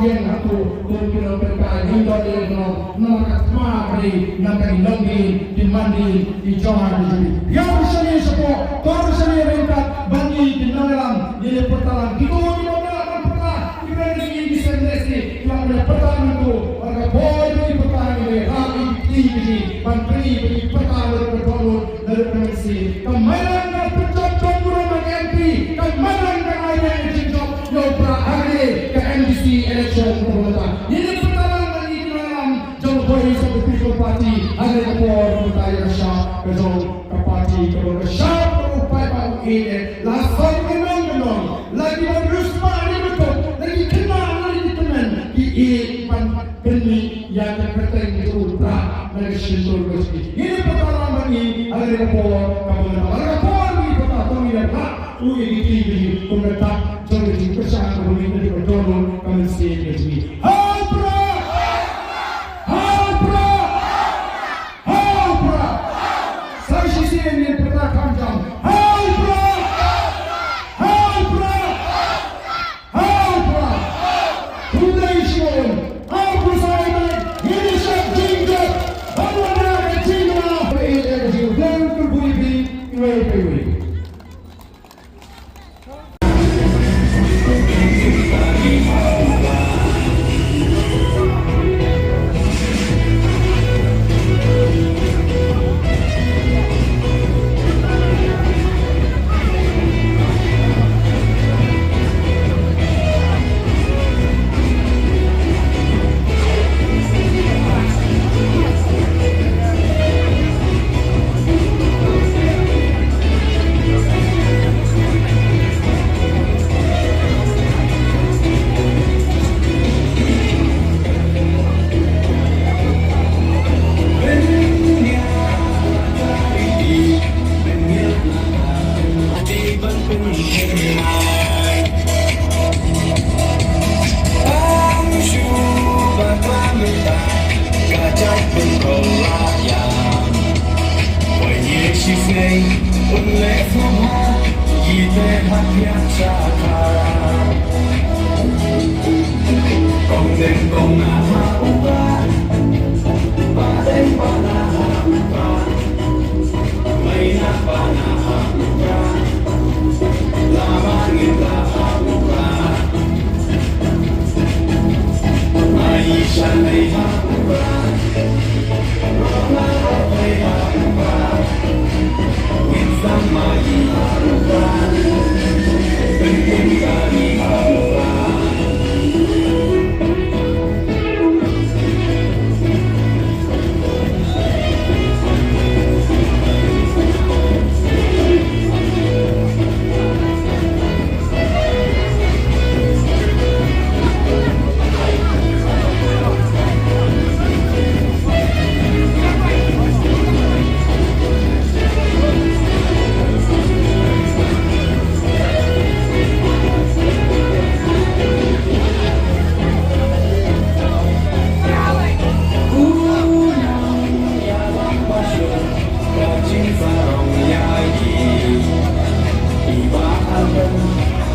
yang aku kena berkait Indon yang nak mari nak dilonggi dimandi dijohan jadi yang seni sepo kor seni ringkat bagi dinalam di pertalan gitu di dalam pertalan kita ini di sendiri yang ada pertalan itu warga boy di pertalan ini rapi tinggi pantri di pertalan berdolur dari pensi kemarin dan pencapaian kurang MP kemarin dan ayah yang cinta yo prahari ke NDC election pemerintah ini pertalan bagi dinalam jauh boy sampai people party ada kapor pertaya syah kejauh parti kalau syah upaya baru ini langsung menang lagi berusma ini betul lagi kenal lagi teman di pan beni yang terperteng itu berat dari sentuh rezeki ini pertama bagi ada kapor kamu ada kapor di kota kami dan hak uji di TV pemerintah jangan dipesah kemudian dari berdorong kami sendiri rezeki ini pertahanan jam. Hai pra. Today show. Aku saya ini jing. Bagaimana jing? Ini jing. Dan terbudi ini.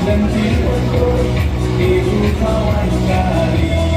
Nanti ibu kawan kali